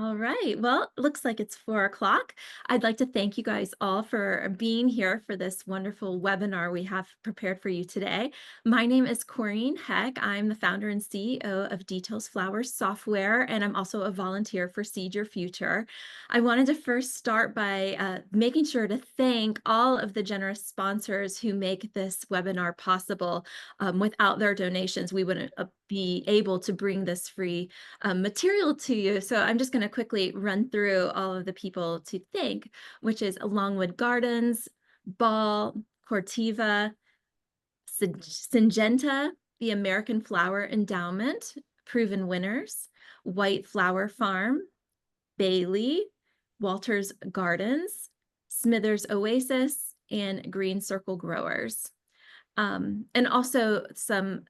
All right. Well, it looks like it's 4 o'clock. I'd like to thank you guys all for being here for this wonderful webinar we have prepared for you today. My name is Corrine Heck. I'm the founder and CEO of Details Flowers Software, and I'm also a volunteer for Seed Your Future. I wanted to first start by making sure to thank all of the generous sponsors who make this webinar possible. Without their donations, we wouldn't be able to bring this free material to you. So I'm just going to quickly run through all of the people to thank, which is Longwood Gardens, Ball, Cortiva, Syngenta, the American Flower Endowment, Proven Winners, White Flower Farm, Bailey, Walters Gardens, Smithers Oasis, and Green Circle Growers. And also some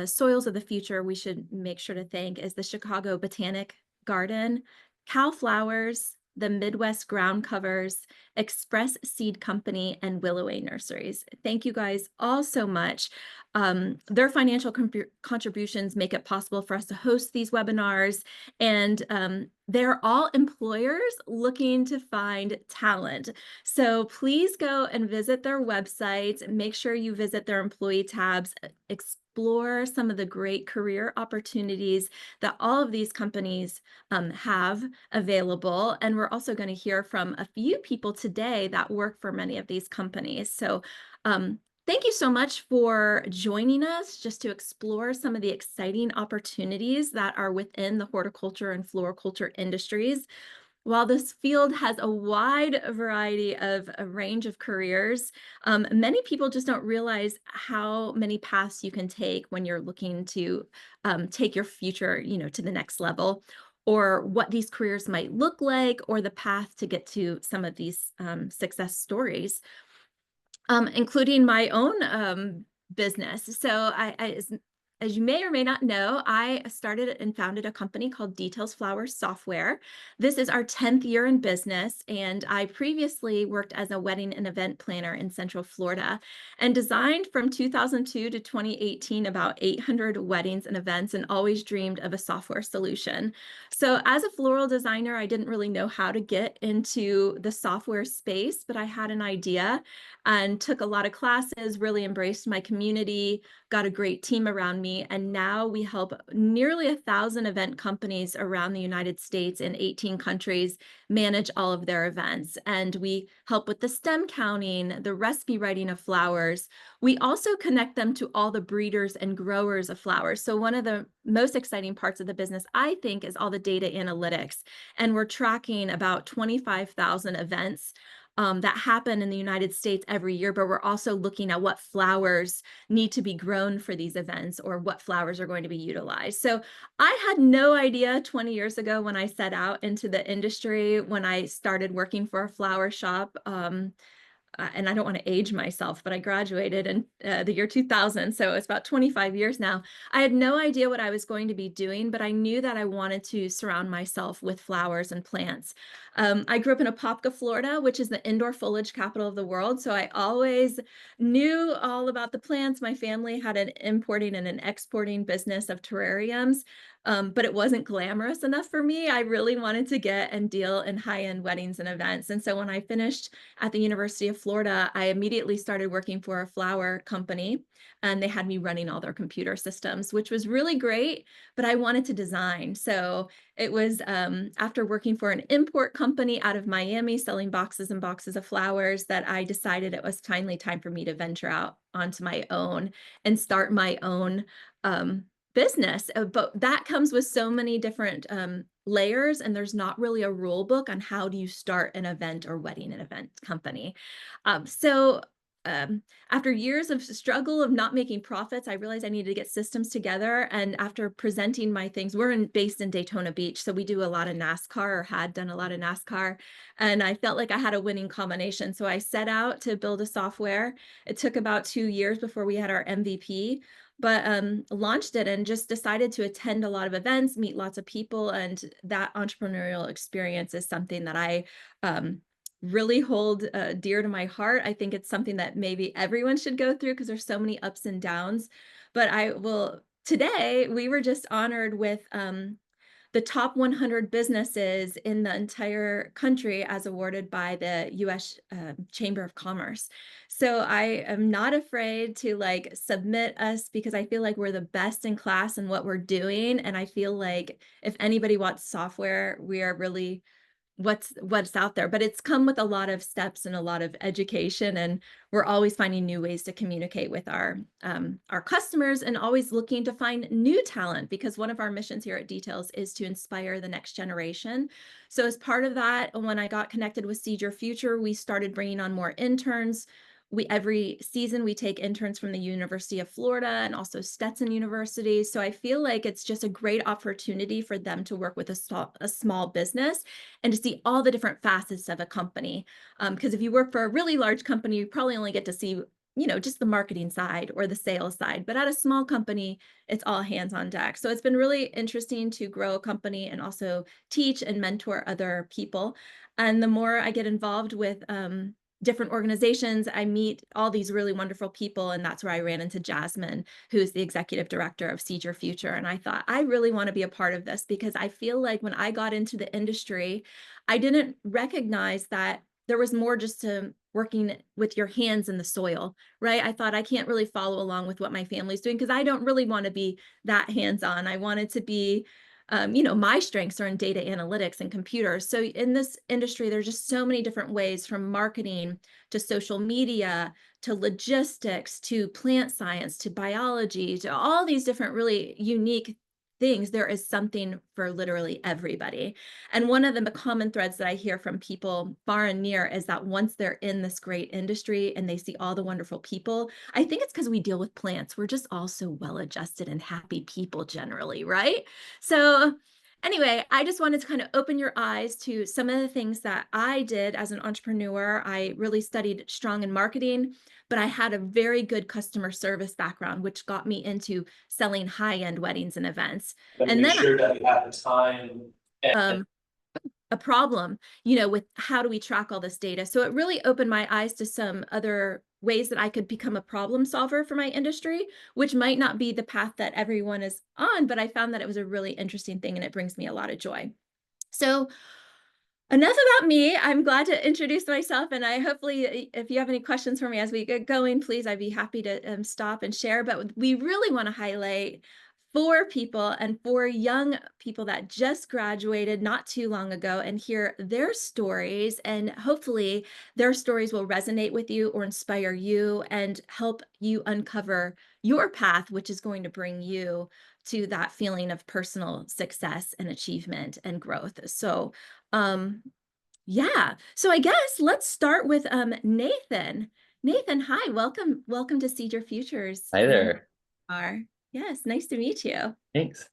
soils of the future we should make sure to thank is the Chicago Botanic Garden, Cal Flowers, the Midwest Ground Covers, Express Seed Company, and Willoway Nurseries. Thank you guys all so much. Their financial contributions make it possible for us to host these webinars, and they're all employers looking to find talent. So please go and visit their websites. Make sure you visit their employee tabs, explore some of the great career opportunities that all of these companies have available. And we're also going to hear from a few people today that work for many of these companies. So thank you so much for joining us just to explore some of the exciting opportunities that are within the horticulture and floriculture industries. While this field has a wide variety of a range of careers, many people just don't realize how many paths you can take when you're looking to take your future, to the next level, or what these careers might look like, or the path to get to some of these success stories, including my own business. So as you may or may not know, I started and founded a company called Details Flowers Software. This is our 10th year in business, and I previously worked as a wedding and event planner in Central Florida and designed from 2002 to 2018 about 800 weddings and events, and always dreamed of a software solution. So as a floral designer, I didn't really know how to get into the software space, but I had an idea and took a lot of classes, really embraced my community, got a great team around me, and now we help nearly 1,000 event companies around the United States in 18 countries manage all of their events. And we help with the stem counting, the recipe writing of flowers. We also connect them to all the breeders and growers of flowers. So one of the most exciting parts of the business, I think, is all the data analytics. And we're tracking about 25,000 events that happen in the United States every year, but we're also looking at what flowers need to be grown for these events or what flowers are going to be utilized. So I had no idea 20 years ago when I set out into the industry, when I started working for a flower shop. And I don't want to age myself, but I graduated in the year 2000. So it's about 25 years now. I had no idea what I was going to be doing, but I knew that I wanted to surround myself with flowers and plants. I grew up in Apopka, Florida, which is the indoor foliage capital of the world. So I always knew all about the plants. My family had an importing and an exporting business of terrariums. But it wasn't glamorous enough for me. I really wanted to get and deal in high-end weddings and events. And so when I finished at the University of Florida, I immediately started working for a flower company, and they had me running all their computer systems, which was really great, but I wanted to design. So it was after working for an import company out of Miami, selling boxes and boxes of flowers, that I decided it was finally time for me to venture out onto my own and start my own business. But that comes with so many different layers, and there's not really a rule book on how do you start an event or wedding and event company. After years of struggle of not making profits, I realized I needed to get systems together. And after presenting my things, based in Daytona Beach, so we do a lot of NASCAR, or had done a lot of NASCAR, and I felt like I had a winning combination. So I set out to build a software. It took about 2 years before we had our MVP, but launched it and just decided to attend a lot of events, meet lots of people, and that entrepreneurial experience is something that I really hold dear to my heart. I think it's something that maybe everyone should go through because there's so many ups and downs. But today we were just honored with the top 100 businesses in the entire country as awarded by the US Chamber of Commerce. So I am not afraid to like submit us because I feel like we're the best in class in what we're doing. And I feel like if anybody wants software, we are really what's out there. But it's come with a lot of steps and a lot of education, and we're always finding new ways to communicate with our customers, and always looking to find new talent, because one of our missions here at Details is to inspire the next generation. So as part of that, when I got connected with Seed Your Future, we started bringing on more interns. Every season we take interns from the University of Florida and also Stetson University. So I feel like it's just a great opportunity for them to work with a small business and to see all the different facets of a company. Because if you work for a really large company, you probably only get to see, just the marketing side or the sales side. But at a small company, it's all hands on deck. So it's been really interesting to grow a company and also teach and mentor other people. And the more I get involved with different organizations, I meet all these really wonderful people. And that's where I ran into Jasmine, who's the executive director of Seed Your Future. And I thought, I really want to be a part of this, because I feel like when I got into the industry, I didn't recognize that there was more just to working with your hands in the soil, right? I thought I can't really follow along with what my family's doing because I don't really want to be that hands-on. I wanted to be my strengths are in data analytics and computers. So in this industry, there's just so many different ways, from marketing to social media to logistics to plant science to biology to all these different really unique things. There is something for literally everybody. And one of the common threads that I hear from people far and near is that once they're in this great industry and they see all the wonderful people, I think it's because we deal with plants. We're just all so well-adjusted and happy people generally, right? So anyway, I just wanted to kind of open your eyes to some of the things that I did as an entrepreneur. I really studied strong in marketing, but I had a very good customer service background, which got me into selling high-end weddings and events. And then Sure that you have the time and a problem, with how do we track all this data? So it really opened my eyes to some other ways that I could become a problem solver for my industry, which might not be the path that everyone is on, but I found that it was a really interesting thing and it brings me a lot of joy. So enough about me. I'm glad to introduce myself, and I hopefully, if you have any questions for me as we get going, please, I'd be happy to stop and share. But we really want to highlight 4 people and 4 young people that just graduated not too long ago and hear their stories. And hopefully their stories will resonate with you or inspire you and help you uncover your path, which is going to bring you to that feeling of personal success and achievement and growth. So yeah, so I guess let's start with Nathan. Nathan, hi, welcome to Seed Your Futures. Hi there. Are. Yes, nice to meet you. Thanks.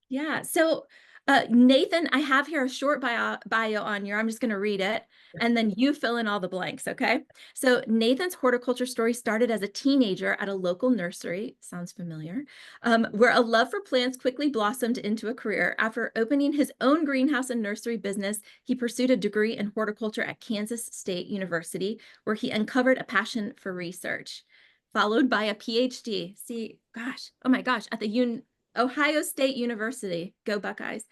Yeah, so Nathan, I have here a short bio on you. I'm just going to read it, and then you fill in all the blanks, okay? So Nathan's horticulture story started as a teenager at a local nursery. Sounds familiar. Where a love for plants quickly blossomed into a career. After opening his own greenhouse and nursery business, he pursued a degree in horticulture at Kansas State University, where he uncovered a passion for research, followed by a PhD. See, gosh, oh my gosh, at the Ohio State University, go Buckeyes,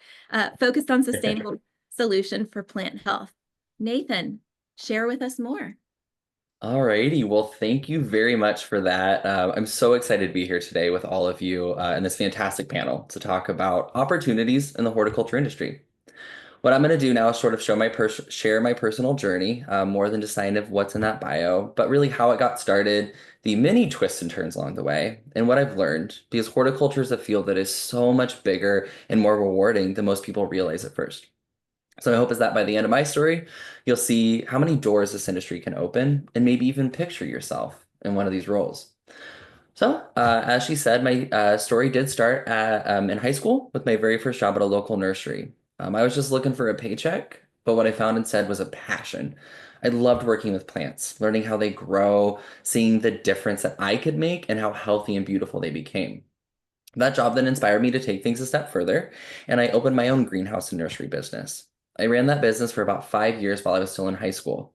focused on sustainable solution for plant health. Nathan, share with us more. All righty. Well, thank you very much for that. I'm so excited to be here today with all of you in this fantastic panel to talk about opportunities in the horticulture industry. What I'm going to do now is sort of share my personal journey, more than just kind of what's in that bio, but really how it got started, the many twists and turns along the way, and what I've learned, because horticulture is a field that is so much bigger and more rewarding than most people realize at first. So I hope is that by the end of my story, you'll see how many doors this industry can open and maybe even picture yourself in one of these roles. So, as she said, my story did start in high school with my very first job at a local nursery. I was just looking for a paycheck, but what I found instead was a passion. I loved working with plants, learning how they grow, seeing the difference that I could make and how healthy and beautiful they became. That job then inspired me to take things a step further, and I opened my own greenhouse and nursery business. I ran that business for about 5 years while I was still in high school.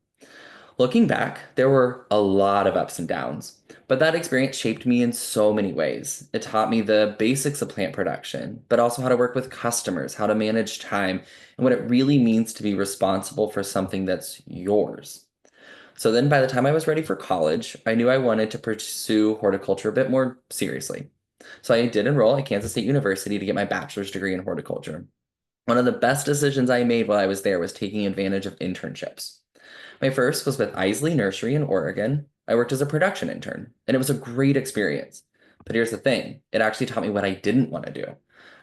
Looking back, there were a lot of ups and downs, but that experience shaped me in so many ways. It taught me the basics of plant production, but also how to work with customers, how to manage time, and what it really means to be responsible for something that's yours. So then by the time I was ready for college, I knew I wanted to pursue horticulture a bit more seriously. So I did enroll at Kansas State University to get my bachelor's degree in horticulture. One of the best decisions I made while I was there was taking advantage of internships. My first was with Isley Nursery in Oregon. I worked as a production intern, and it was a great experience. But here's the thing, it actually taught me what I didn't want to do.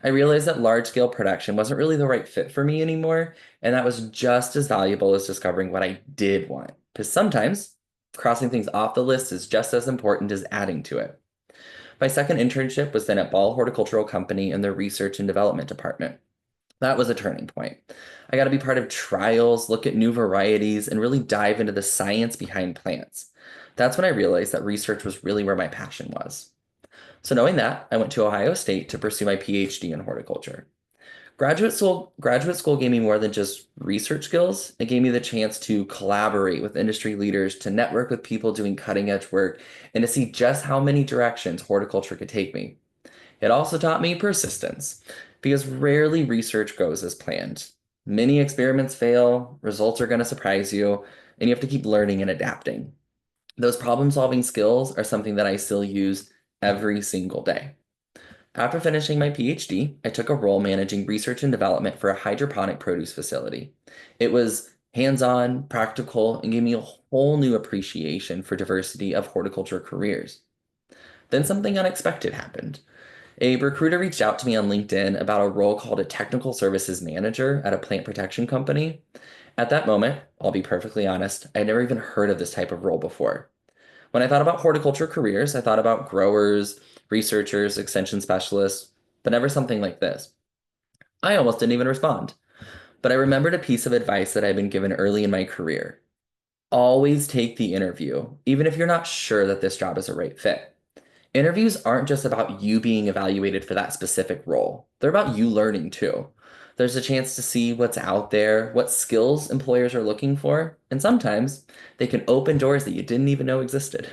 I realized that large scale production wasn't really the right fit for me anymore, and that was just as valuable as discovering what I did want. Because sometimes crossing things off the list is just as important as adding to it. My second internship was then at Ball Horticultural Company in their research and development department. That was a turning point. I got to be part of trials, look at new varieties, and really dive into the science behind plants. That's when I realized that research was really where my passion was. So knowing that, I went to Ohio State to pursue my PhD in horticulture. Graduate school gave me more than just research skills. It gave me the chance to collaborate with industry leaders, to network with people doing cutting edge work, and to see just how many directions horticulture could take me. It also taught me persistence, because rarely research goes as planned. Many experiments fail, results are going to surprise you, and you have to keep learning and adapting. Those problem-solving skills are something that I still use every single day. After finishing my PhD, I took a role managing research and development for a hydroponic produce facility. It was hands-on, practical, and gave me a whole new appreciation for diversity of horticulture careers. Then something unexpected happened. A recruiter reached out to me on LinkedIn about a role called a technical services manager at a plant protection company. At that moment, I'll be perfectly honest, I'd never even heard of this type of role before. When I thought about horticulture careers, I thought about growers, researchers, extension specialists, but never something like this. I almost didn't even respond, but I remembered a piece of advice that I'd been given early in my career. Always take the interview, even if you're not sure that this job is a right fit. Interviews aren't just about you being evaluated for that specific role. They're about you learning too. There's a chance to see what's out there, what skills employers are looking for, and sometimes they can open doors that you didn't even know existed.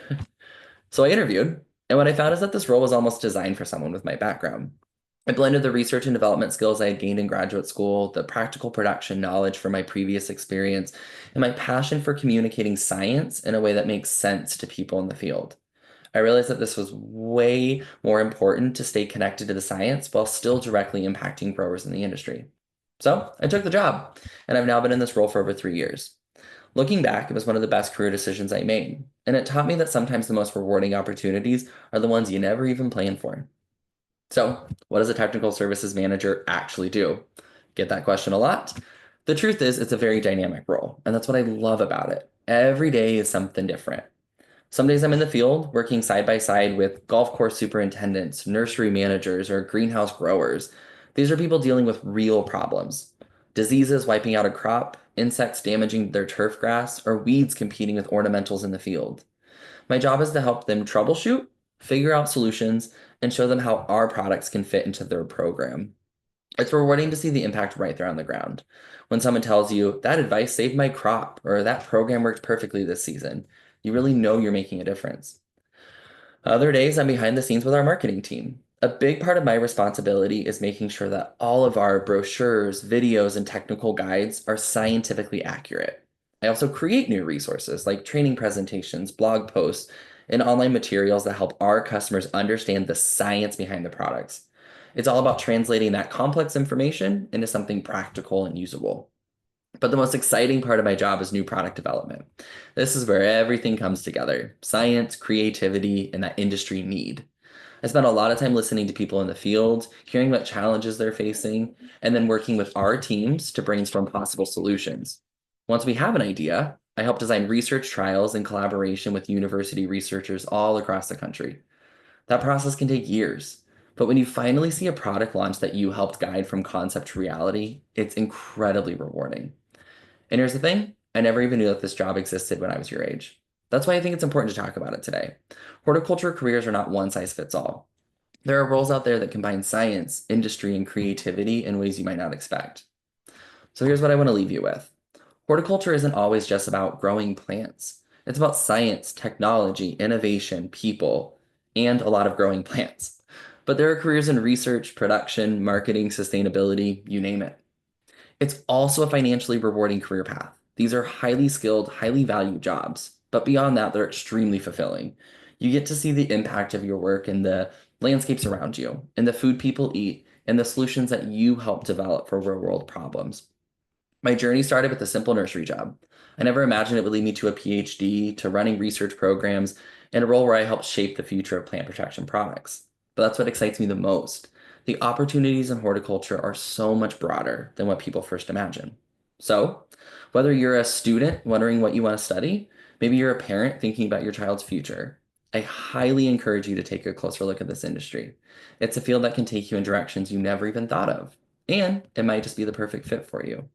So I interviewed, and what I found is that this role was almost designed for someone with my background. I blended the research and development skills I had gained in graduate school, the practical production knowledge from my previous experience, and my passion for communicating science in a way that makes sense to people in the field. I realized that this was way more important to stay connected to the science while still directly impacting growers in the industry. So I took the job, and I've now been in this role for over 3 years. Looking back, it was one of the best career decisions I made, and it taught me that sometimes the most rewarding opportunities are the ones you never even plan for. So, what does a technical services manager actually do? Get that question a lot. The truth is, it's a very dynamic role, and that's what I love about it. Every day is something different. Some days I'm in the field working side by side with golf course superintendents, nursery managers, or greenhouse growers. These are people dealing with real problems. Diseases wiping out a crop, insects damaging their turf grass, or weeds competing with ornamentals in the field. My job is to help them troubleshoot, figure out solutions, and show them how our products can fit into their program. It's rewarding to see the impact right there on the ground. When someone tells you, that advice saved my crop, or that program worked perfectly this season, you really know you're making a difference. Other days, I'm behind the scenes with our marketing team. A big part of my responsibility is making sure that all of our brochures, videos, and technical guides are scientifically accurate. I also create new resources like training presentations, blog posts, and online materials that help our customers understand the science behind the products. It's all about translating that complex information into something practical and usable. But the most exciting part of my job is new product development. This is where everything comes together: science, creativity, and that industry need. I spend a lot of time listening to people in the field, hearing what challenges they're facing, and then working with our teams to brainstorm possible solutions. Once we have an idea, I help design research trials in collaboration with university researchers all across the country. That process can take years, but when you finally see a product launch that you helped guide from concept to reality, it's incredibly rewarding. And here's the thing, I never even knew that this job existed when I was your age. That's why I think it's important to talk about it today. Horticulture careers are not one size fits all. There are roles out there that combine science, industry, and creativity in ways you might not expect. So here's what I want to leave you with. Horticulture isn't always just about growing plants. It's about science, technology, innovation, people, and a lot of growing plants. But there are careers in research, production, marketing, sustainability, you name it. It's also a financially rewarding career path. These are highly skilled, highly valued jobs, but beyond that, they're extremely fulfilling. You get to see the impact of your work in the landscapes around you, in the food people eat, and the solutions that you help develop for real world problems. My journey started with a simple nursery job. I never imagined it would lead me to a PhD, to running research programs, and a role where I help shape the future of plant protection products. But that's what excites me the most. The opportunities in horticulture are so much broader than what people first imagine. So, whether you're a student wondering what you want to study, maybe you're a parent thinking about your child's future, I highly encourage you to take a closer look at this industry. It's a field that can take you in directions you never even thought of, and it might just be the perfect fit for you.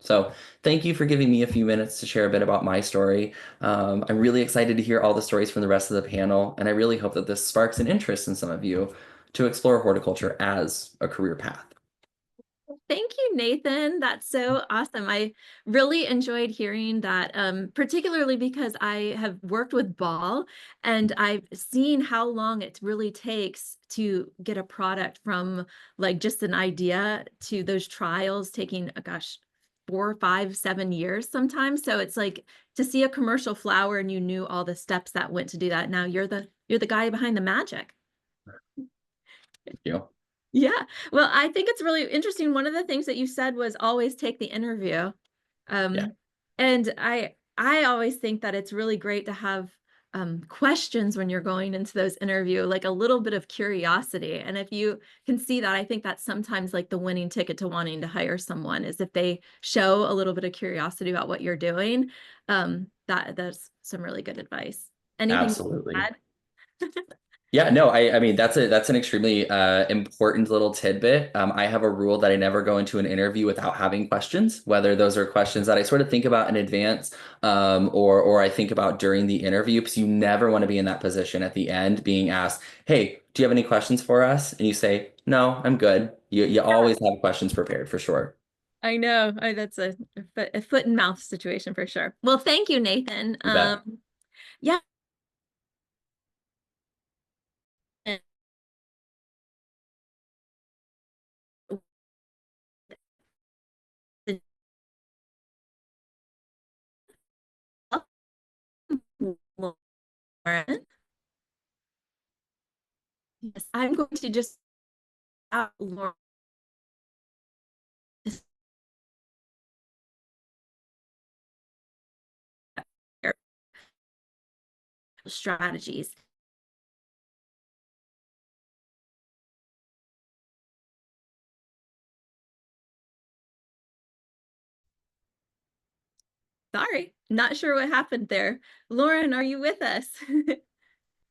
So, thank you for giving me a few minutes to share a bit about my story. I'm really excited to hear all the stories from the rest of the panel, and I really hope that this sparks an interest in some of you to explore horticulture as a career path. Thank you, Nathan. That's so awesome. I really enjoyed hearing that, particularly because I have worked with ball and I've seen how long it really takes to get a product from like just an idea to those trials taking, gosh, 4, 5, 7 years sometimes. So it's like to see a commercial flower and you knew all the steps that went to do that. Now you're the guy behind the magic. Thank you. Yeah. Well, I think it's really interesting. One of the things that you said was always take the interview. Yeah, And I always think that it's really great to have questions when you're going into those interview, like a little bit of curiosity. And if you can see that, I think that's sometimes like the winning ticket to wanting to hire someone is if they show a little bit of curiosity about what you're doing. That's some really good advice. Anything to absolutely. add? Yeah, no, I mean that's an extremely important little tidbit. I have a rule that I never go into an interview without having questions, whether those are questions that I sort of think about in advance, or I think about during the interview, because you never want to be in that position at the end being asked, "Hey, do you have any questions for us?" And you say, "No, I'm good." You always have questions prepared for sure. I know. That's a foot and mouth situation for sure. Well, thank you, Nathan. You bet. Yeah. Lauren. Yes, I'm going to just Lauren strategies. Sorry, not sure what happened there. Lauren, are you with us?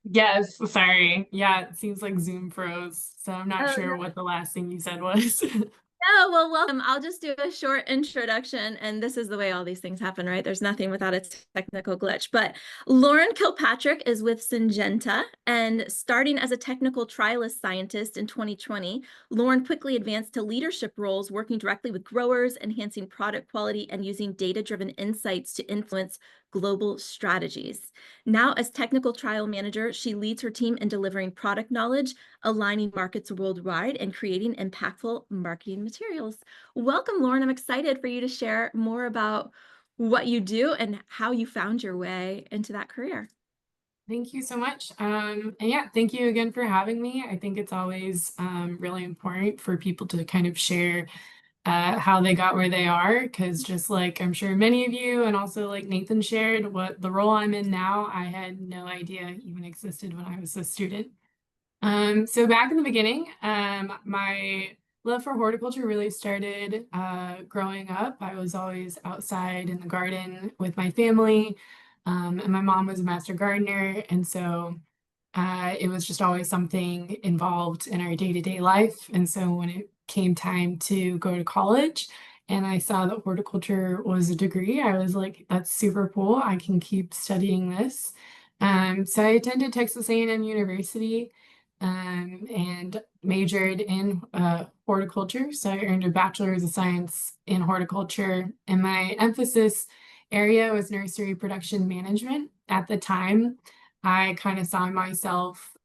Yes, sorry. Yeah, it seems like Zoom froze, so I'm not Oh, sure what the last thing you said was. oh, well, welcome. I'll just do a short introduction, and this is the way all these things happen, right? There's nothing without a technical glitch. But Lauren Kilpatrick is with Syngenta, and starting as a technical trialist scientist in 2020, Lauren quickly advanced to leadership roles, working directly with growers, enhancing product quality, and using data-driven insights to influence global strategies. Now, as technical trial manager, she leads her team in delivering product knowledge, aligning markets worldwide, and creating impactful marketing materials. Welcome, Lauren. I'm excited for you to share more about what you do and how you found your way into that career. Thank you so much. And yeah, thank you again for having me. I think it's always really important for people to kind of share how they got where they are, because just like I'm sure many of you, and also like Nathan shared, what the role I'm in now, I had no idea even existed when I was a student. So back in the beginning, my love for horticulture really started growing up. I was always outside in the garden with my family, and my mom was a master gardener, and so it was just always something involved in our day-to-day life. And so when it came time to go to college and I saw that horticulture was a degree, I was like, that's super cool. I can keep studying this. So I attended Texas A&M University, and majored in horticulture. So I earned a bachelor's of science in horticulture, and my emphasis area was nursery production management. At the time, I kind of saw myself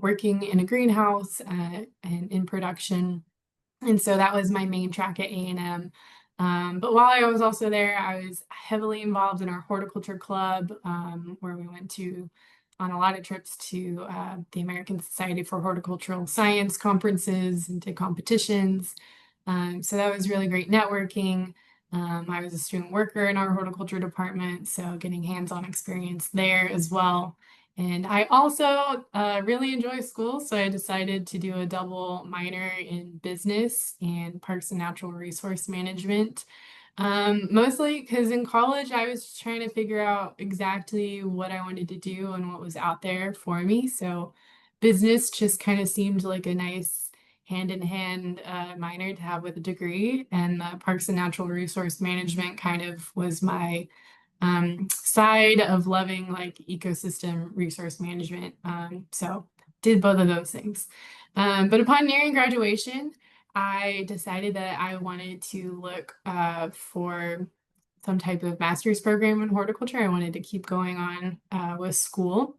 working in a greenhouse and in production. And so that was my main track at A&M. But while I was also there, I was heavily involved in our horticulture club, where we went on a lot of trips to the American Society for Horticultural Science conferences and did competitions. So that was really great networking. I was a student worker in our horticulture department, so getting hands-on experience there as well. And I also really enjoy school, so I decided to do a double minor in business and parks and natural resource management. Mostly because in college I was trying to figure out exactly what I wanted to do and what was out there for me. So business just kind of seemed like a nice hand-in-hand minor to have with a degree, and parks and natural resource management kind of was my side of loving like ecosystem resource management. So did both of those things. But upon nearing graduation, I decided that I wanted to look for some type of master's program in horticulture. I wanted to keep going on with school.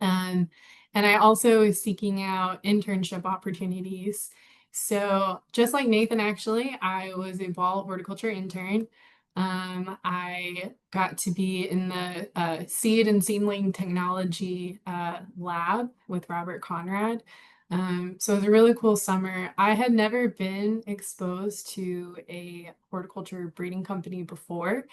Um, and I also was seeking out internship opportunities. So just like Nathan, actually, I was a ball horticulture intern. I got to be in the seed and seedling technology lab with Robert Conrad. So it was a really cool summer. I had never been exposed to a horticulture breeding company before.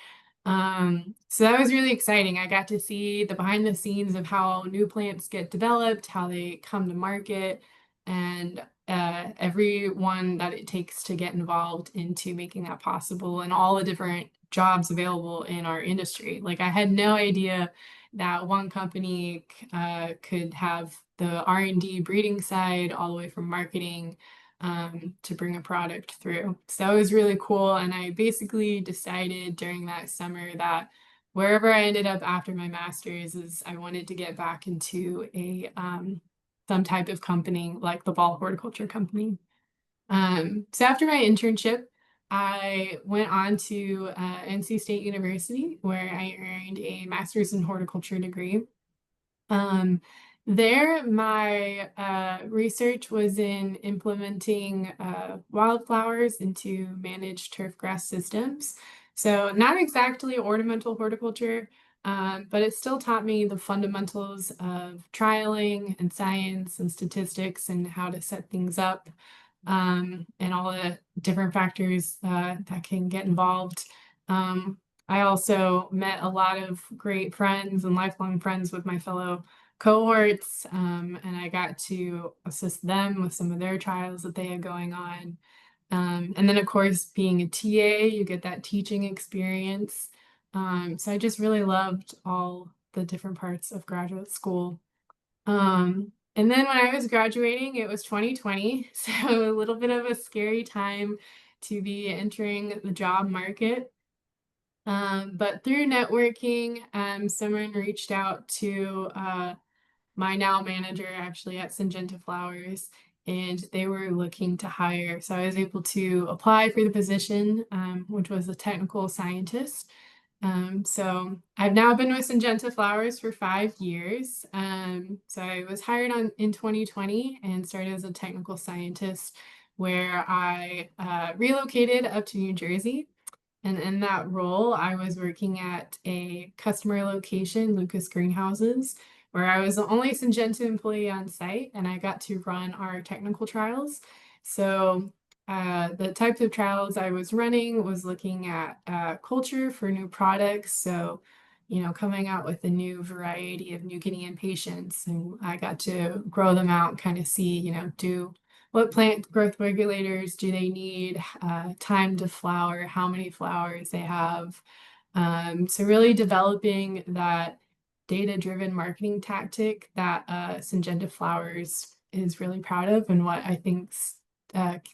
So that was really exciting. I got to see the behind the scenes of how new plants get developed, how they come to market, and everyone that it takes to get involved into making that possible, and all the different jobs available in our industry. Like I had no idea that one company could have the R&D breeding side all the way from marketing to bring a product through. So that was really cool. And I basically decided during that summer that wherever I ended up after my master's is I wanted to get back into a some type of company like the Ball Horticulture Company. So after my internship, I went on to NC State University, where I earned a master's in horticulture degree. There, my research was in implementing wildflowers into managed turf grass systems. So not exactly ornamental horticulture, but it still taught me the fundamentals of trialing and science and statistics and how to set things up, and all the different factors that can get involved. I also met a lot of great friends and lifelong friends with my fellow cohorts, and I got to assist them with some of their trials that they had going on. And then, of course, being a TA, you get that teaching experience. So I just really loved all the different parts of graduate school. And then when I was graduating, it was 2020, so a little bit of a scary time to be entering the job market. But through networking, someone reached out to my now manager actually at Syngenta Flowers, and they were looking to hire. So I was able to apply for the position, which was a technical scientist. So I've now been with Syngenta Flowers for 5 years. So I was hired in 2020 and started as a technical scientist, where I relocated up to New Jersey. And in that role, I was working at a customer location, Lucas Greenhouses, where I was the only Syngenta employee on site, and I got to run our technical trials. So the types of trials I was running was looking at culture for new products. So, coming out with a new variety of New Guinean patients, and I got to grow them out, kind of see, what plant growth regulators do they need, time to flower, how many flowers they have. So really developing that data-driven marketing tactic that Syngenta Flowers is really proud of, and what I think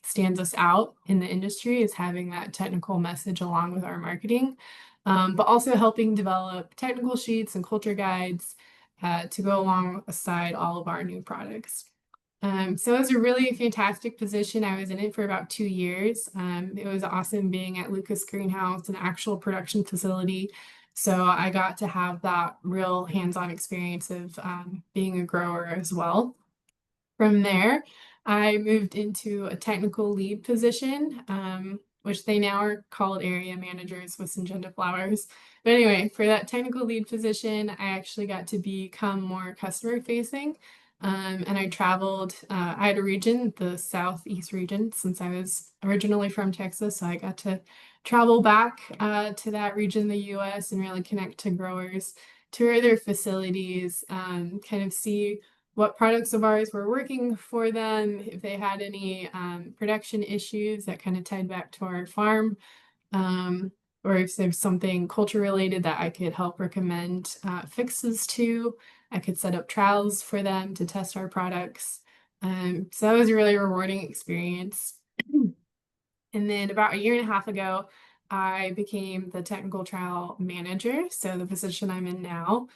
stands us out in the industry is having that technical message along with our marketing, but also helping develop technical sheets and culture guides to go alongside all of our new products. So it was a really fantastic position. I was in it for about 2 years. It was awesome being at Lucas Greenhouse, an actual production facility. So I got to have that real hands-on experience of being a grower as well. From there, I moved into a technical lead position, which they now are called area managers with Syngenta Flowers. But anyway, for that technical lead position, I actually got to become more customer facing. And I traveled, I had a region, the Southeast region, since I was originally from Texas. So I got to travel back to that region in the US and really connect to growers, tour their facilities, kind of see what products of ours were working for them, if they had any production issues that kind of tied back to our farm, um, or if there's something culture related that I could help recommend fixes to. I could set up trials for them to test our products. So that was a really rewarding experience. And then about a year and a half ago, I became the technical trial manager, so the position I'm in now.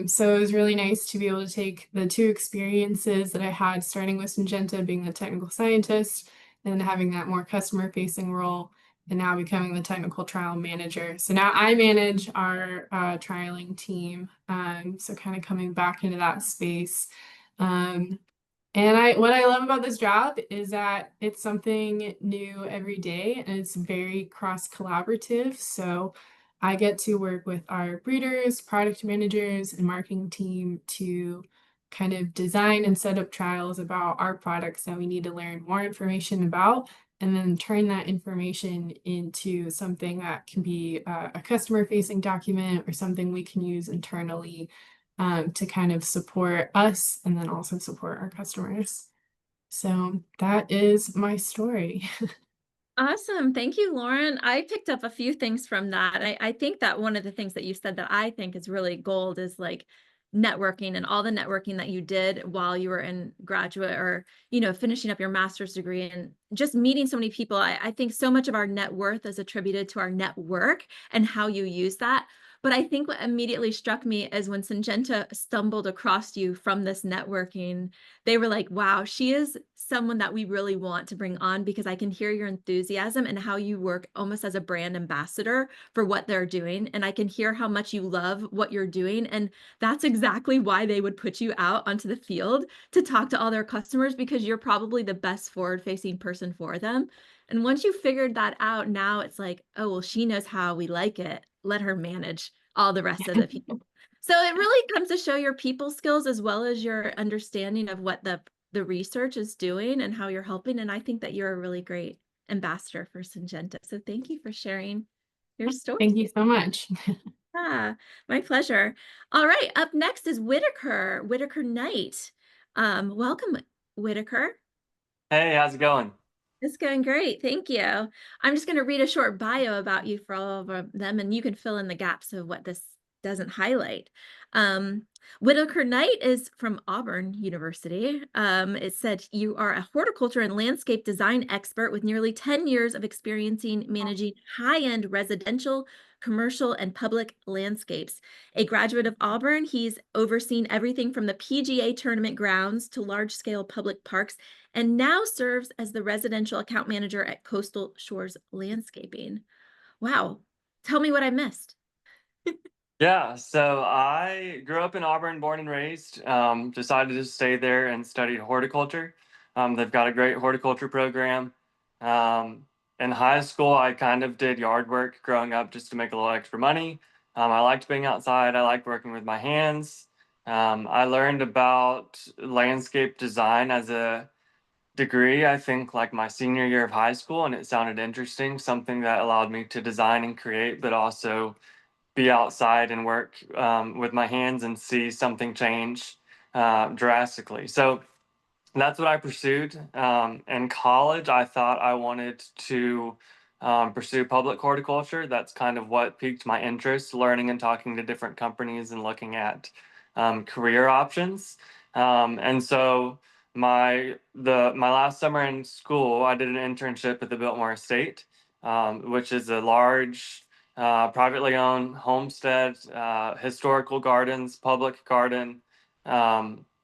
So it was really nice to be able to take the two experiences that I had starting with Syngenta, being the technical scientist, and having that more customer facing role, and now becoming the technical trial manager. So now I manage our trialing team. So kind of coming back into that space. Um, and what I love about this job is that it's something new every day and it's very cross collaborative. So I get to work with our breeders, product managers, and marketing team to kind of design and set up trials about our products that we need to learn more information about, and then turn that information into something that can be a customer facing document or something we can use internally to kind of support us and then also support our customers. So that is my story. Awesome. Thank you, Lauren. I picked up a few things from that. I think that one of the things that you said that I think is really gold is like networking and all the networking that you did while you were in graduate or, finishing up your master's degree and just meeting so many people. I think so much of our net worth is attributed to our network and how you use that. But I think what immediately struck me is when Syngenta stumbled across you from this networking, they were like, wow, she is someone that we really want to bring on because I can hear your enthusiasm and how you work almost as a brand ambassador for what they're doing. And I can hear how much you love what you're doing. And that's exactly why they would put you out onto the field to talk to all their customers because you're probably the best forward-facing person for them. And once you figured that out, now it's like, oh, well, she knows how we like it. Let her manage all the rest of the people. So it really comes to show your people skills as well as your understanding of what the research is doing and how you're helping. And I think that you're a really great ambassador for Syngenta. So thank you for sharing your story. Thank you so much. Yeah, my pleasure. All right, up next is Whitaker Knight. Welcome, Whitaker. Hey, how's it going? It's going great. Thank you. I'm just going to read a short bio about you for all of them, and you can fill in the gaps of what this doesn't highlight. Whitaker Knight is from Auburn University. It said you are a horticulture and landscape design expert with nearly 10 years of experiencing managing high-end residential, commercial, and public landscapes. A graduate of Auburn, he's overseen everything from the PGA tournament grounds to large-scale public parks and now serves as the residential account manager at Coastal Shores Landscaping. Wow. Tell me what I missed. Yeah, so I grew up in Auburn, born and raised. Decided to stay there and studied horticulture. They've got a great horticulture program. In high school, I kind of did yard work growing up just to make a little extra money. I liked being outside. I liked working with my hands. I learned about landscape design as a degree, I think, like my senior year of high school, and it sounded interesting, something that allowed me to design and create, but also be outside and work with my hands and see something change drastically. So that's what I pursued. In college, I thought I wanted to pursue public horticulture. That's kind of what piqued my interest, learning and talking to different companies and looking at career options. And so my last summer in school, I did an internship at the Biltmore Estate, which is a large privately owned homestead, historical gardens, public garden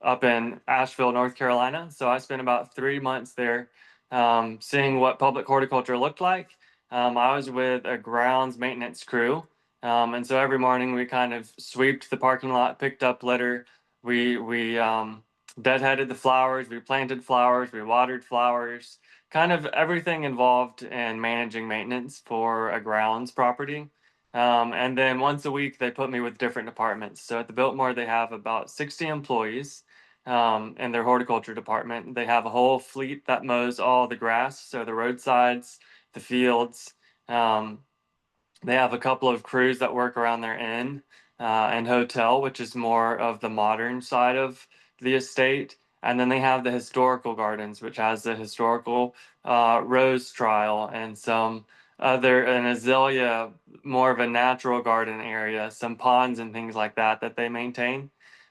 up in Asheville, North Carolina. So I spent about 3 months there, seeing what public horticulture looked like. I was with a grounds maintenance crew. And so every morning we kind of sweeped the parking lot, picked up litter. We deadheaded the flowers, we planted flowers, we watered flowers, kind of everything involved in managing maintenance for a grounds property. And then once a week, they put me with different departments. So at the Biltmore, they have about 60 employees in their horticulture department. They have a whole fleet that mows all the grass, so the roadsides, the fields. Um, they have a couple of crews that work around their inn and hotel, which is more of the modern side of the estate. And then they have the historical gardens, which has the historical rose trial and some an azalea, more of a natural garden area, some ponds and things like that that they maintain.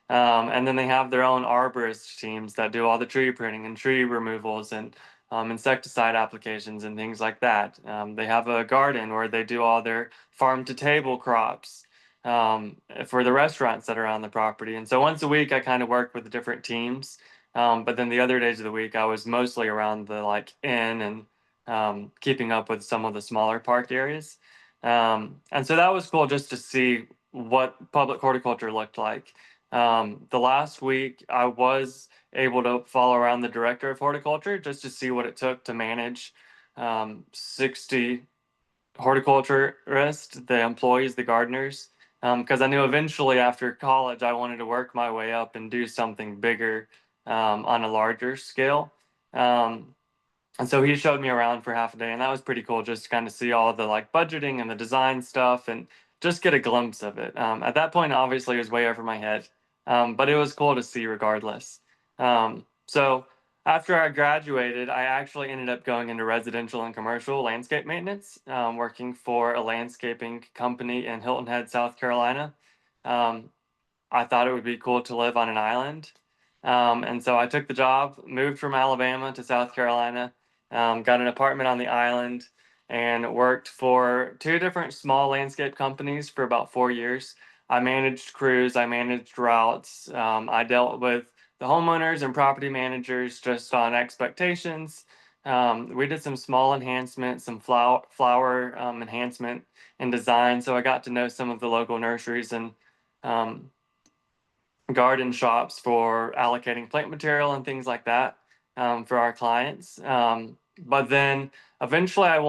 And then they have their own arborist teams that do all the tree pruning and tree removals and insecticide applications and things like that. They have a garden where they do all their farm to table crops for the restaurants that are on the property. And so once a week, I kind of work with the different teams. But then the other days of the week, I was mostly around the like inn and keeping up with some of the smaller park areas. And so that was cool just to see what public horticulture looked like. The last week, I was able to follow around the director of horticulture just to see what it took to manage 60 horticulturists, the employees, the gardeners, because I knew eventually after college I wanted to work my way up and do something bigger on a larger scale. Um, and so he showed me around for half a day, and that was pretty cool just to kind of see all the like budgeting and the design stuff and just get a glimpse of it. At that point, obviously, it was way over my head, but it was cool to see regardless. So after I graduated, I actually ended up going into residential and commercial landscape maintenance, working for a landscaping company in Hilton Head, South Carolina. Um, I thought it would be cool to live on an island. And so I took the job, moved from Alabama to South Carolina, got an apartment on the island, and worked for two different small landscape companies for about 4 years. I managed crews, I managed routes, I dealt with the homeowners and property managers just on expectations. We did some small enhancements, some flower enhancement and design. So I got to know some of the local nurseries and um, garden shops for allocating plant material and things like that for our clients. But then eventually I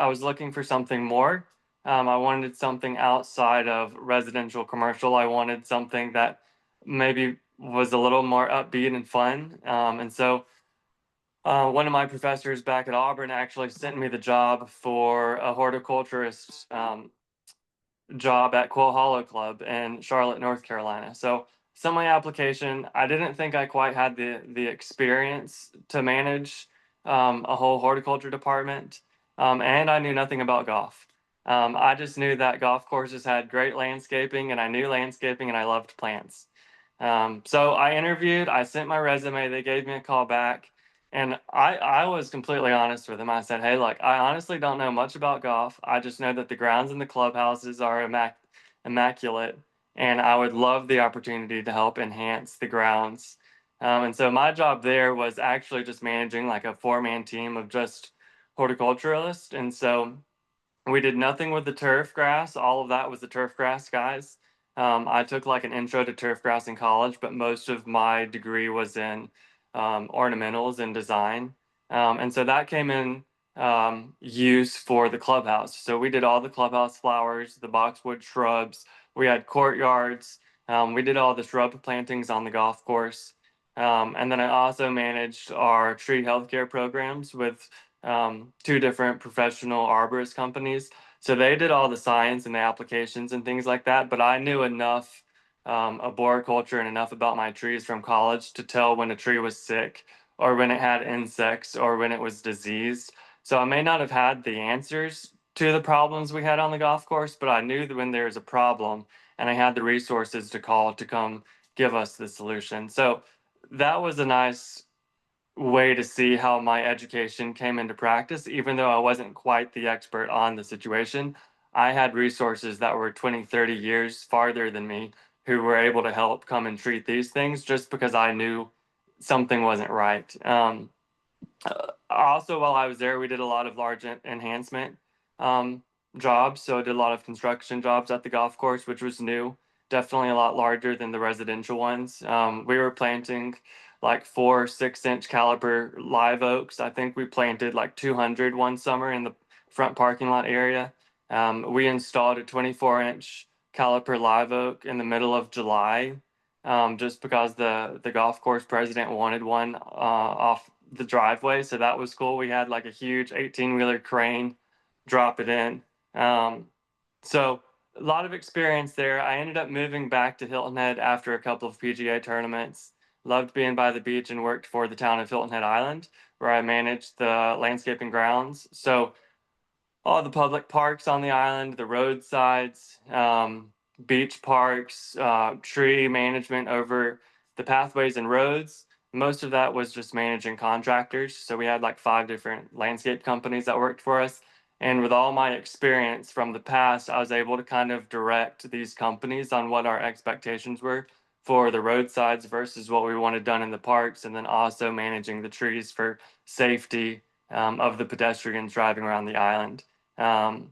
was looking for something more. I wanted something outside of residential commercial. I wanted something that maybe was a little more upbeat and fun. And so one of my professors back at Auburn actually sent me the job for a horticulturist job at Quill Hollow Club in Charlotte, North Carolina. So sent my application. I didn't think I quite had the experience to manage a whole horticulture department, and I knew nothing about golf. I just knew that golf courses had great landscaping, and I knew landscaping, and I loved plants. So I interviewed. I sent my resume. They gave me a call back. And I was completely honest with him. I said, hey, look, I honestly don't know much about golf. I just know that the grounds in the clubhouses are immaculate, and I would love the opportunity to help enhance the grounds. And so my job there was actually just managing like a four-man team of just horticulturalists. And so we did nothing with the turf grass. All of that was the turf grass guys. I took like an intro to turf grass in college, but most of my degree was in ornamentals and design. And so that came in use for the clubhouse. So we did all the clubhouse flowers, the boxwood shrubs. We had courtyards. We did all the shrub plantings on the golf course. And then I also managed our tree healthcare programs with two different professional arborist companies. So they did all the science and the applications and things like that. But I knew enough arboriculture and enough about my trees from college to tell when a tree was sick or when it had insects or when it was diseased. So I may not have had the answers to the problems we had on the golf course, but I knew that when there was a problem and I had the resources to call to come give us the solution. So that was a nice way to see how my education came into practice. Even though I wasn't quite the expert on the situation, I had resources that were 20, 30 years farther than me who were able to help come and treat these things just because I knew something wasn't right. Also, while I was there, we did a lot of large enhancement um, jobs. So I did a lot of construction jobs at the golf course, which was new. Definitely a lot larger than the residential ones. We were planting like 4 6-inch caliber live oaks. I think we planted like 200 one summer in the front parking lot area. We installed a 24-inch caliper live oak in the middle of July, just because the golf course president wanted one off the driveway. So that was cool. We had like a huge 18-wheeler crane drop it in. So a lot of experience there. I ended up moving back to Hilton Head after a couple of PGA tournaments. Loved being by the beach and worked for the town of Hilton Head Island, where I managed the landscaping grounds. So all the public parks on the island, the roadsides, beach parks, tree management over the pathways and roads. Most of that was just managing contractors. So we had like 5 different landscape companies that worked for us. And with all my experience from the past, I was able to kind of direct these companies on what our expectations were for the roadsides versus what we wanted done in the parks, and then also managing the trees for safety of the pedestrians driving around the island. Um,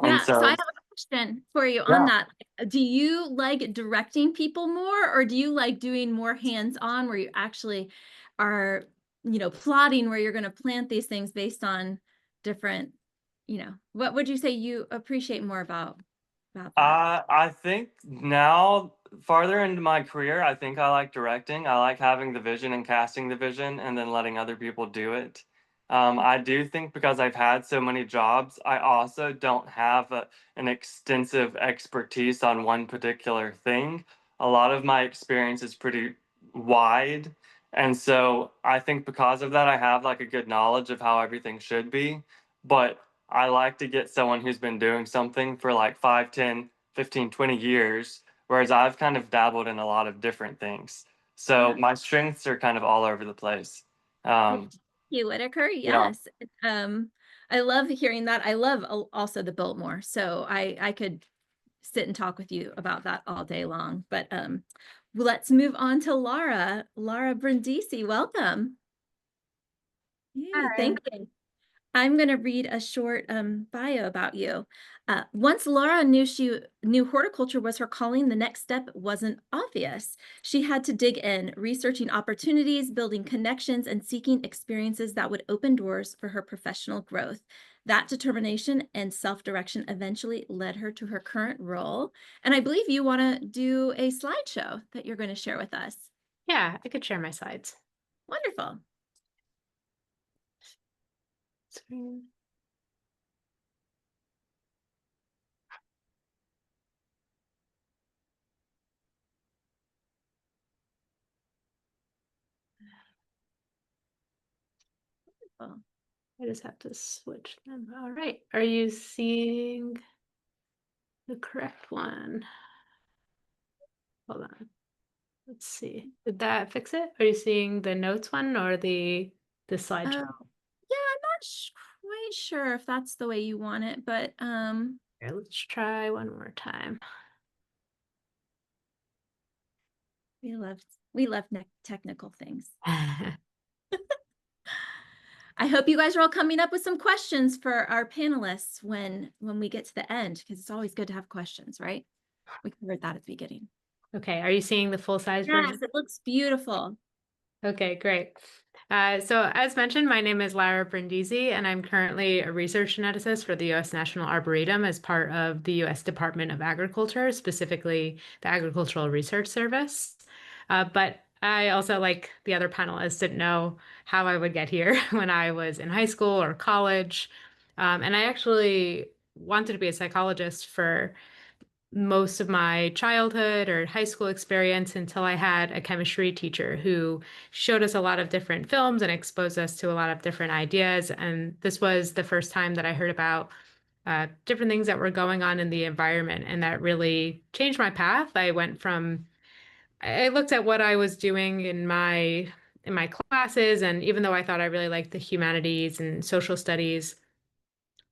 and Yeah, so I so, have a question for you on yeah, that. Do you like directing people more, or do you like doing more hands-on where you actually are, plotting where you're going to plant these things based on different, what would you say you appreciate more about that? I think now, farther into my career, I think I like directing. I like having the vision and casting the vision and then letting other people do it. I do think because I've had so many jobs, I also don't have an extensive expertise on one particular thing. A lot of my experience is pretty wide. And so I think because of that, I have like a good knowledge of how everything should be. But I like to get someone who's been doing something for like 5, 10, 15, 20 years, whereas I've kind of dabbled in a lot of different things. So Yeah. my strengths are kind of all over the place. Well, Um, thank you, Whitaker. yeah. Yes. I love hearing that. I love also the Biltmore. So I could sit and talk with you about that all day long. But let's move on to Laura. Laura Brindisi, welcome. Yay, Hi. thank you. I'm going to read a short bio about you. Once Laura knew she knew horticulture was her calling, the next step wasn't obvious. She had to dig in, researching opportunities, building connections, and seeking experiences that would open doors for her professional growth. That determination and self-direction eventually led her to her current role. And I believe you want to do a slideshow that you're going to share with us. Yeah, I could share my slides. Wonderful. Screen. Wonderful. I just have to switch them. All right. Are you seeing the correct one? Hold on. Let's see. Did that fix it? Are you seeing the notes one or the slideshow? Yeah, I'm not quite sure if that's the way you want it, but Here, let's try one more time. we love technical things. I hope you guys are all coming up with some questions for our panelists when we get to the end, because it's always good to have questions, right? We covered that at the beginning. Okay, are you seeing the full size version? Yes, it looks beautiful. Okay, great. So as mentioned, my name is Lara Brindisi, and I'm currently a research geneticist for the U.S. National Arboretum as part of the U.S. Department of Agriculture, specifically the Agricultural Research Service. But I also, like the other panelists, didn't know how I would get here when I was in high school or college. And I actually wanted to be a psychologist for most of my childhood or high school experience until I had a chemistry teacher who showed us a lot of different films and exposed us to a lot of different ideas. And this was the first time that I heard about different things that were going on in the environment, and that really changed my path. I looked at what I was doing in my classes, and even though I thought I really liked the humanities and social studies,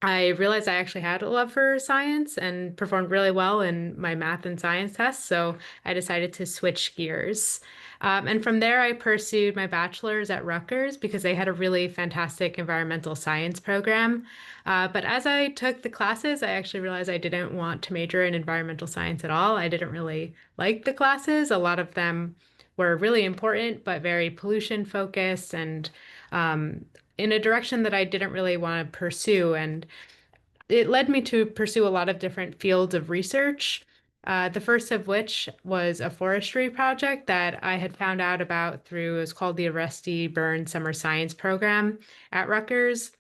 I realized I actually had a love for science and performed really well in my math and science tests, so I decided to switch gears. And from there, I pursued my bachelor's at Rutgers because they had a really fantastic environmental science program. But as I took the classes, I actually realized I didn't want to major in environmental science at all. I didn't really like the classes. A lot of them were really important, but very pollution focused and in a direction that I didn't really want to pursue. And it led me to pursue a lot of different fields of research. The first of which was a forestry project that I had found out about through, it was called the Rusty Burn Summer Science Program at Rutgers.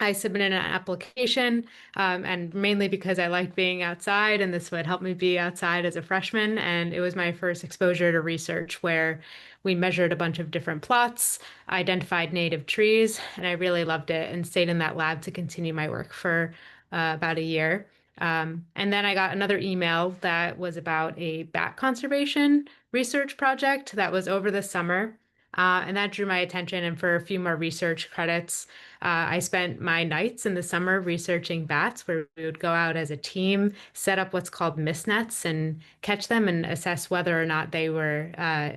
I submitted an application, and mainly because I liked being outside, and this would help me be outside as a freshman. And it was my first exposure to research where we measured a bunch of different plots, identified native trees, and I really loved it and stayed in that lab to continue my work for about a year. And then I got another email that was about a bat conservation research project that was over the summer. And that drew my attention. And for a few more research credits, I spent my nights in the summer researching bats, where we would go out as a team, set up what's called mist nets, and catch them and assess whether or not they were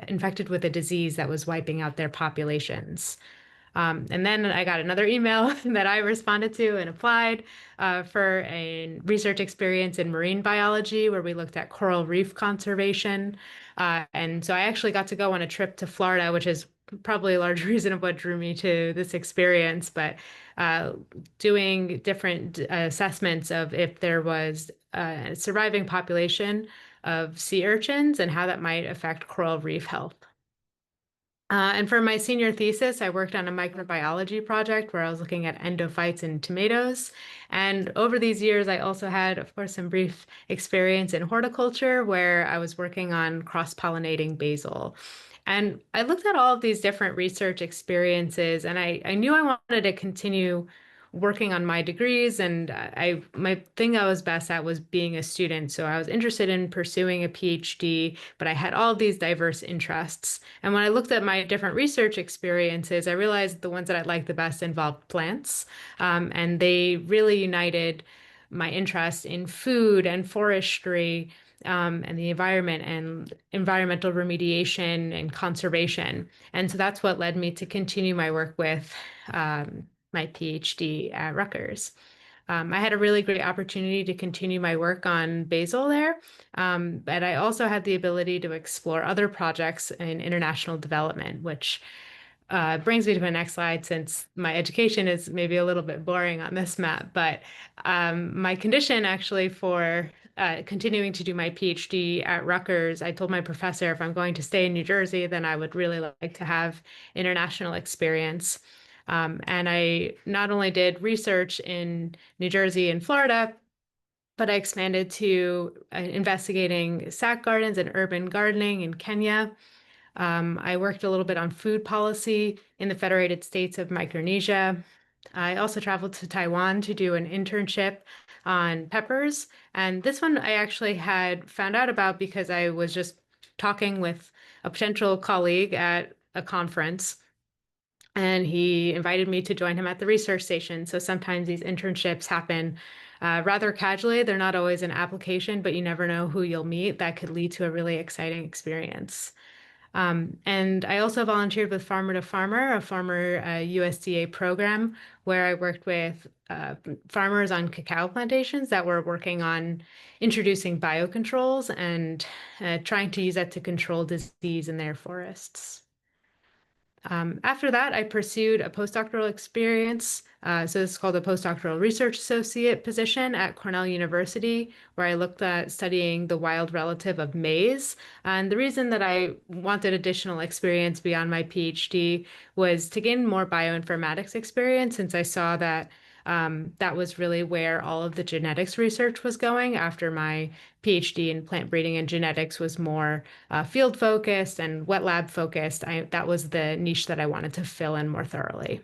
infected with a disease that was wiping out their populations. And then I got another email that I responded to and applied for a research experience in marine biology, where we looked at coral reef conservation. And so I actually got to go on a trip to Florida, which is probably a large reason of what drew me to this experience, but doing different assessments of if there was a surviving population of sea urchins and how that might affect coral reef health. And for my senior thesis, I worked on a microbiology project where I was looking at endophytes in tomatoes. And over these years, I also had, of course, some brief experience in horticulture where I was working on cross-pollinating basil. And I looked at all of these different research experiences, and I knew I wanted to continue working on my degrees, and my thing I was best at was being a student. So I was interested in pursuing a PhD, but I had all these diverse interests. And when I looked at my different research experiences, I realized the ones that I liked the best involved plants, and they really united my interest in food and forestry, and the environment and environmental remediation and conservation. And so that's what led me to continue my work with my PhD at Rutgers. I had a really great opportunity to continue my work on basil there, but I also had the ability to explore other projects in international development, which brings me to my next slide, since my education is maybe a little bit boring on this map. But my condition actually for continuing to do my PhD at Rutgers, I told my professor if I'm going to stay in New Jersey, then I would really like to have international experience. And I not only did research in New Jersey and Florida, but I expanded to investigating sack gardens and urban gardening in Kenya. I worked a little bit on food policy in the Federated States of Micronesia. I also traveled to Taiwan to do an internship on peppers. And this one I actually had found out about because I was just talking with a potential colleague at a conference, and he invited me to join him at the research station. So sometimes these internships happen rather casually. They're not always an application, but you never know who you'll meet. That could lead to a really exciting experience. And I also volunteered with Farmer to Farmer, a former USDA program, where I worked with farmers on cacao plantations that were working on introducing biocontrols and trying to use that to control disease in their forests. After that, I pursued a postdoctoral experience. So this is called a postdoctoral research associate position at Cornell University, where I looked at studying the wild relative of maize. And the reason that I wanted additional experience beyond my PhD was to gain more bioinformatics experience, since I saw that that was really where all of the genetics research was going after my PhD in plant breeding, and genetics was more field focused and wet lab focused. That was the niche that I wanted to fill in more thoroughly.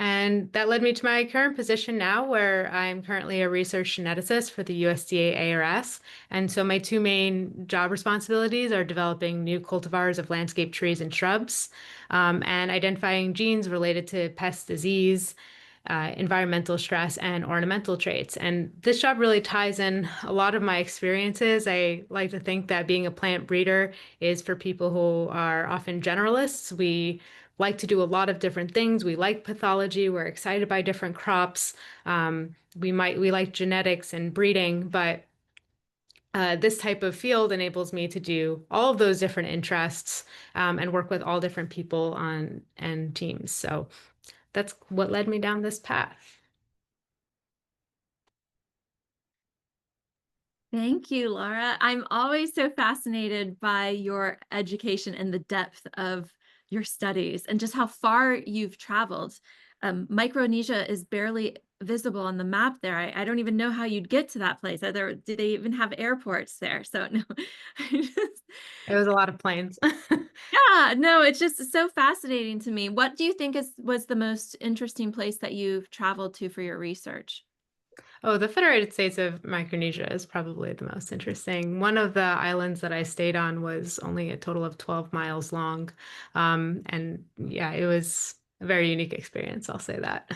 And that led me to my current position now, where I'm currently a research geneticist for the USDA ARS. And so my two main job responsibilities are developing new cultivars of landscape trees and shrubs, and identifying genes related to pest disease, environmental stress, and ornamental traits. And this job really ties in a lot of my experiences. I like to think that being a plant breeder is for people who are often generalists. We like to do a lot of different things. We like pathology. We're excited by different crops. We like genetics and breeding, but this type of field enables me to do all of those different interests, and work with all different people and teams. So that's what led me down this path. Thank you, Laura. I'm always so fascinated by your education and the depth of your studies and just how far you've traveled. Micronesia is barely visible on the map there. I don't even know how you'd get to that place. Do they even have airports there? So no, It was a lot of planes. yeah, no, it's just so fascinating to me. What do you think was the most interesting place that you've traveled to for your research? Oh, the Federated States of Micronesia is probably the most interesting. One of the islands that I stayed on was only a total of 12 miles long. And yeah, it was a very unique experience, I'll say that.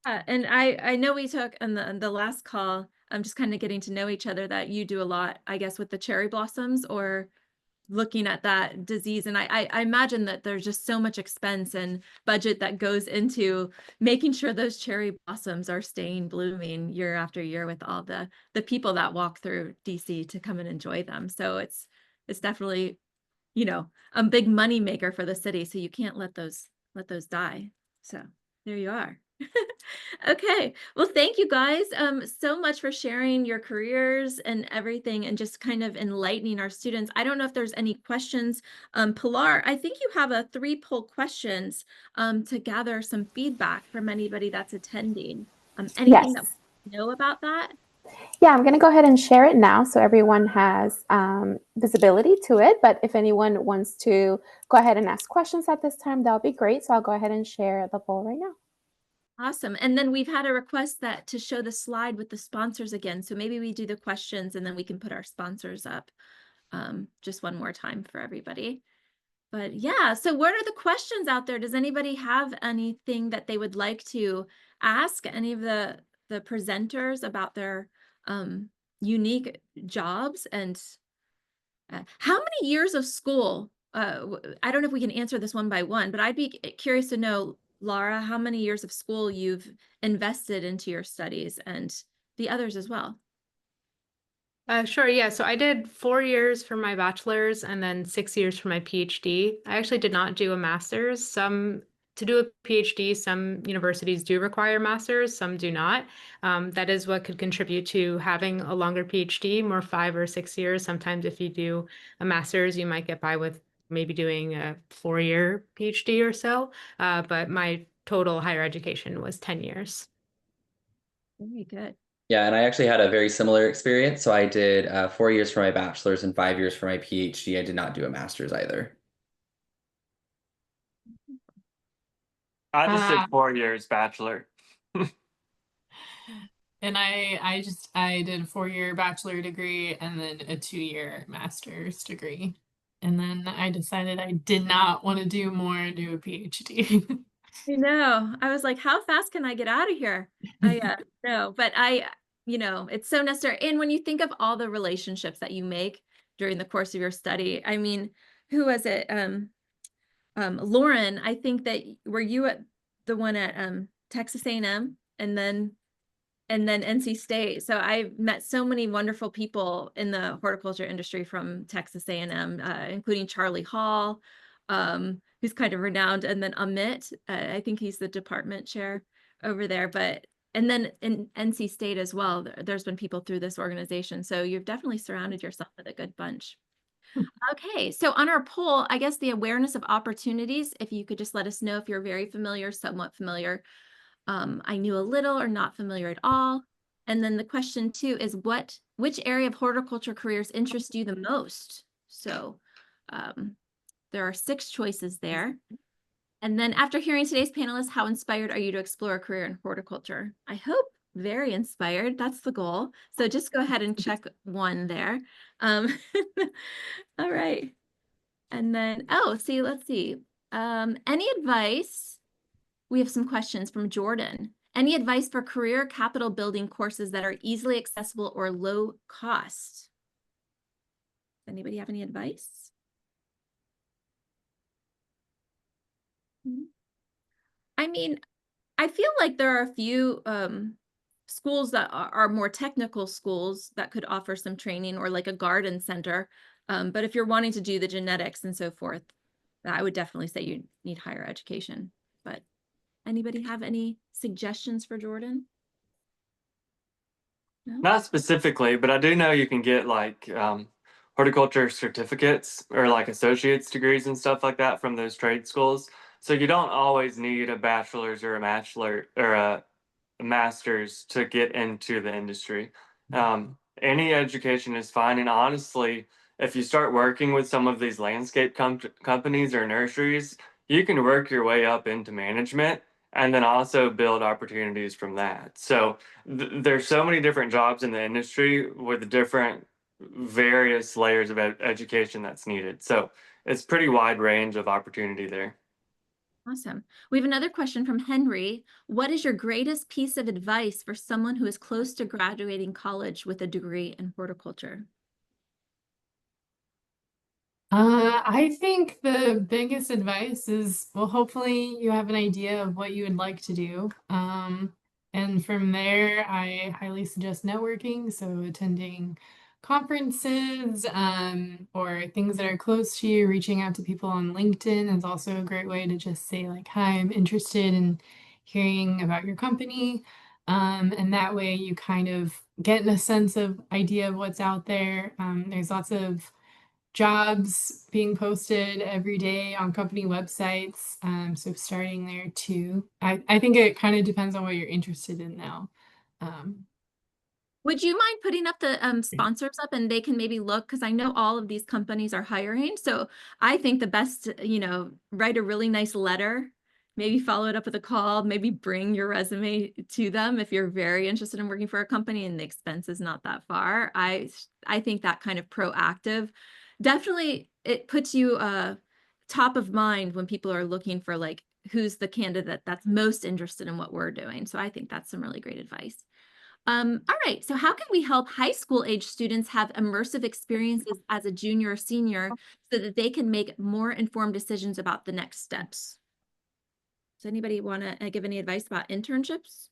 And I know we took on the last call, I'm just kind of getting to know each other, that you do a lot, I guess, with the cherry blossoms or looking at that disease. And I imagine that there's just so much expense and budget that goes into making sure those cherry blossoms are staying blooming year after year with all the people that walk through DC to come and enjoy them. So it's definitely, a big money maker for the city. So you can't let those die. So there you are. Okay. Well, thank you guys so much for sharing your careers and everything and just kind of enlightening our students. I don't know if there's any questions. Pilar, I think you have a 3-poll questions to gather some feedback from anybody that's attending. Anything that you know about that? Yeah, I'm going to go ahead and share it now so everyone has visibility to it. But if anyone wants to go ahead and ask questions at this time, that'll be great. So I'll go ahead and share the poll right now. Awesome. And then we've had a request to show the slide with the sponsors again. So maybe we do the questions and then we can put our sponsors up just one more time for everybody. But yeah, so what are the questions out there? Does anybody have anything that they would like to ask any of the presenters about their unique jobs? And how many years of school? I don't know if we can answer this one by one, but I'd be curious to know, Laura, how many years of school you've invested into your studies and the others as well. Sure, yeah. So I did 4 years for my bachelor's and then 6 years for my PhD. I actually did not do a master's. To do a PhD, some universities do require masters, some do not. That is what could contribute to having a longer PhD, more 5 or 6 years. Sometimes if you do a master's, you might get by with maybe doing a 4-year PhD or so. But my total higher education was 10 years. Very good. Yeah, and I actually had a very similar experience. So I did 4 years for my bachelor's and 5 years for my PhD. I did not do a master's either. I just did 4 years bachelor. And I did a 4-year bachelor degree and then a 2-year master's degree. And then I decided I did not want to do more and do a PhD. I know. I was like, how fast can I get out of here? No, but it's so necessary. And when you think of all the relationships that you make during the course of your study, I mean, who was it? Lauren, I think that were you at the one at Texas A&M and then NC State. So I've met so many wonderful people in the horticulture industry from Texas A&M, including Charlie Hall, who's kind of renowned, and then Amit, I think he's the department chair over there. And then in NC State as well, there's been people through this organization. So you've definitely surrounded yourself with a good bunch. Okay, so on our poll, I guess the awareness of opportunities, if you could just let us know if you're very familiar, somewhat familiar, I knew a little or not familiar at all. And then the question 2 is which area of horticulture careers interest you the most? So there are 6 choices there. And then after hearing today's panelists, how inspired are you to explore a career in horticulture? I hope very inspired. That's the goal. So just go ahead and check one there. Um, all right. And then, let's see. Any advice? We have some questions from Jordan. Any advice for career capital building courses that are easily accessible or low cost? Anybody have any advice? I mean, I feel like there are a few schools that are more technical schools that could offer some training, or like a garden center. But if you're wanting to do the genetics and so forth, I would definitely say you need higher education. But anybody have any suggestions for Jordan? No? Not specifically, but I do know you can get like horticulture certificates or like associate's degrees and stuff like that from those trade schools. So you don't always need a bachelor's or a bachelor or a master's to get into the industry. Any education is fine. And honestly, if you start working with some of these landscape companies or nurseries, you can work your way up into management and then also build opportunities from that. So there's so many different jobs in the industry with different various layers of education that's needed. So it's pretty wide range of opportunity there. Awesome. We have another question from Henry. What is your greatest piece of advice for someone who is close to graduating college with a degree in horticulture? I think the biggest advice is, well, hopefully you have an idea of what you would like to do. And from there, I highly suggest networking. So attending conferences, or things that are close to you, reaching out to people on LinkedIn is also a great way to just say like, hi, I'm interested in hearing about your company. And that way you kind of get a sense of idea of what's out there. There's lots of jobs being posted every day on company websites. So starting there too. I think it kind of depends on what you're interested in now. Would you mind putting up the sponsors up, and they can maybe look, because I know all of these companies are hiring. So I think the best, write a really nice letter, maybe follow it up with a call, maybe bring your resume to them if you're very interested in working for a company and the expense is not that far. I think that kind of proactive, definitely it puts you top of mind when people are looking for like, who's the candidate that's most interested in what we're doing. So I think that's some really great advice. All right, so how can we help high school age students have immersive experiences as a junior or senior so that they can make more informed decisions about the next steps? Does anybody want to give any advice about internships?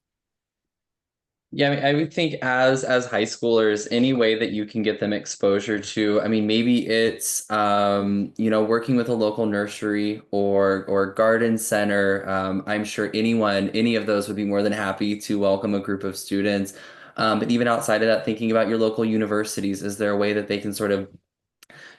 Yeah, I would think as high schoolers, any way that you can get them exposure to, I mean, maybe it's working with a local nursery or garden center. I'm sure any of those would be more than happy to welcome a group of students. But even outside of that, thinking about your local universities, is there a way that they can sort of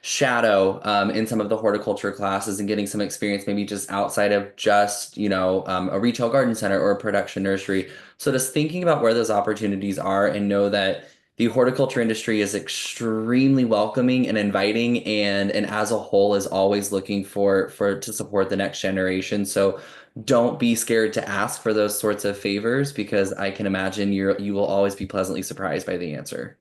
shadow in some of the horticulture classes and getting some experience maybe just outside of just a retail garden center or a production nursery? So just thinking about where those opportunities are, and know that the horticulture industry is extremely welcoming and inviting, and as a whole is always looking for to support the next generation. So don't be scared to ask for those sorts of favors, because I can imagine you will always be pleasantly surprised by the answer.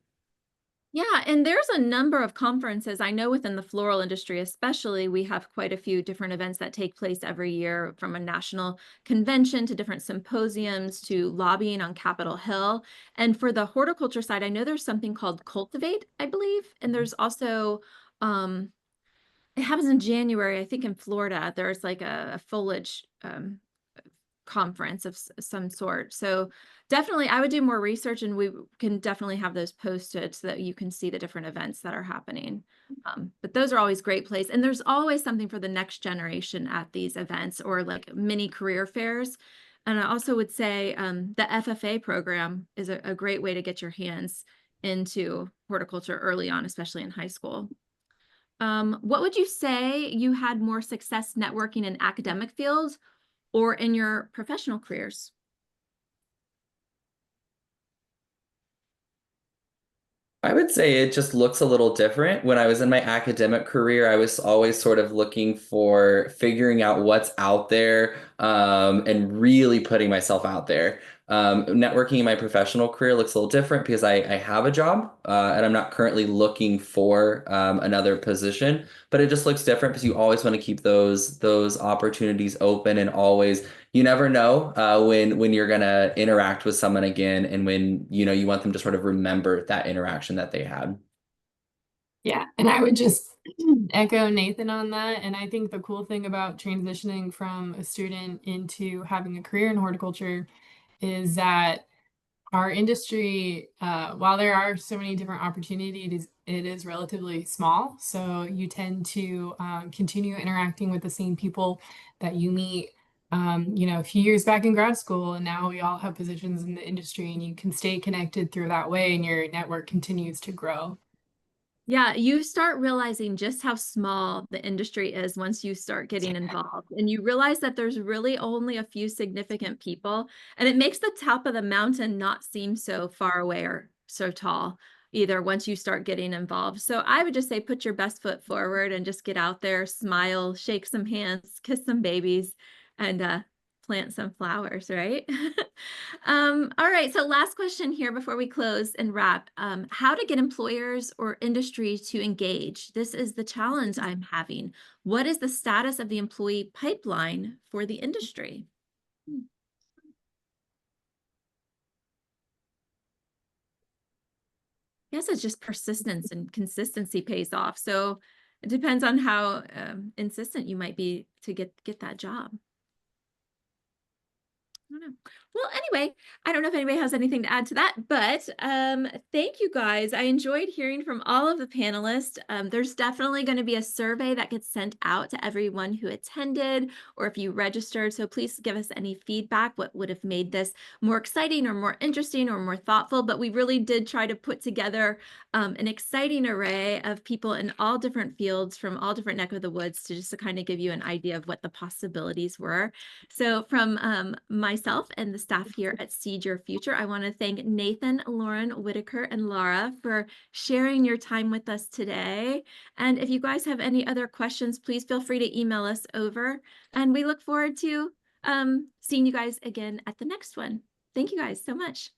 Yeah, and there's a number of conferences. I know within the floral industry, especially, we have quite a few different events that take place every year, from a national convention to different symposiums to lobbying on Capitol Hill. And for the horticulture side, I know there's something called Cultivate, I believe. And there's also, it happens in January, I think in Florida, there's like a foliage conference of some sort. So definitely I would do more research, and we can definitely have those posted so that you can see the different events that are happening. But those are always great places. And there's always something for the next generation at these events, or like mini career fairs. And I also would say the FFA program is a great way to get your hands into horticulture early on, especially in high school. What would you say you had more success networking in academic fields or in your professional careers? I would say it just looks a little different. When I was in my academic career, I was always sort of looking for figuring out what's out there, and really putting myself out there. Networking in my professional career looks a little different because I have a job, and I'm not currently looking for another position, but it just looks different because you always want to keep those opportunities open, and always, you never know when you're gonna interact with someone again, and when you want them to sort of remember that interaction that they had. Yeah, and I would just echo Nathan on that. And I think the cool thing about transitioning from a student into having a career in horticulture is that our industry, while there are so many different opportunities, it is relatively small. So you tend to continue interacting with the same people that you meet, a few years back in grad school, and now we all have positions in the industry, and you can stay connected through that way, and your network continues to grow. Yeah, you start realizing just how small the industry is once you start getting involved, and you realize that there's really only a few significant people, and it makes the top of the mountain not seem so far away or so tall either once you start getting involved. So I would just say put your best foot forward and just get out there, smile, shake some hands, kiss some babies, and plant some flowers, right? All right, so last question here before we close and wrap. How to get employers or industry to engage? This is the challenge I'm having. What is the status of the employee pipeline for the industry? I guess it's just persistence and consistency pays off. So it depends on how insistent you might be to get that job. I don't know. Well, anyway, I don't know if anybody has anything to add to that, but thank you guys. I enjoyed hearing from all of the panelists. There's definitely going to be a survey that gets sent out to everyone who attended or if you registered. So please give us any feedback. What would have made this more exciting or more interesting or more thoughtful? But we really did try to put together an exciting array of people in all different fields from all different neck of the woods to just to kind of give you an idea of what the possibilities were. So from myself and the staff here at Seed Your Future, I want to thank Nathan, Lauren, Whitaker, and Laura for sharing your time with us today. And if you guys have any other questions, please feel free to email us over. And we look forward to seeing you guys again at the next one. Thank you guys so much.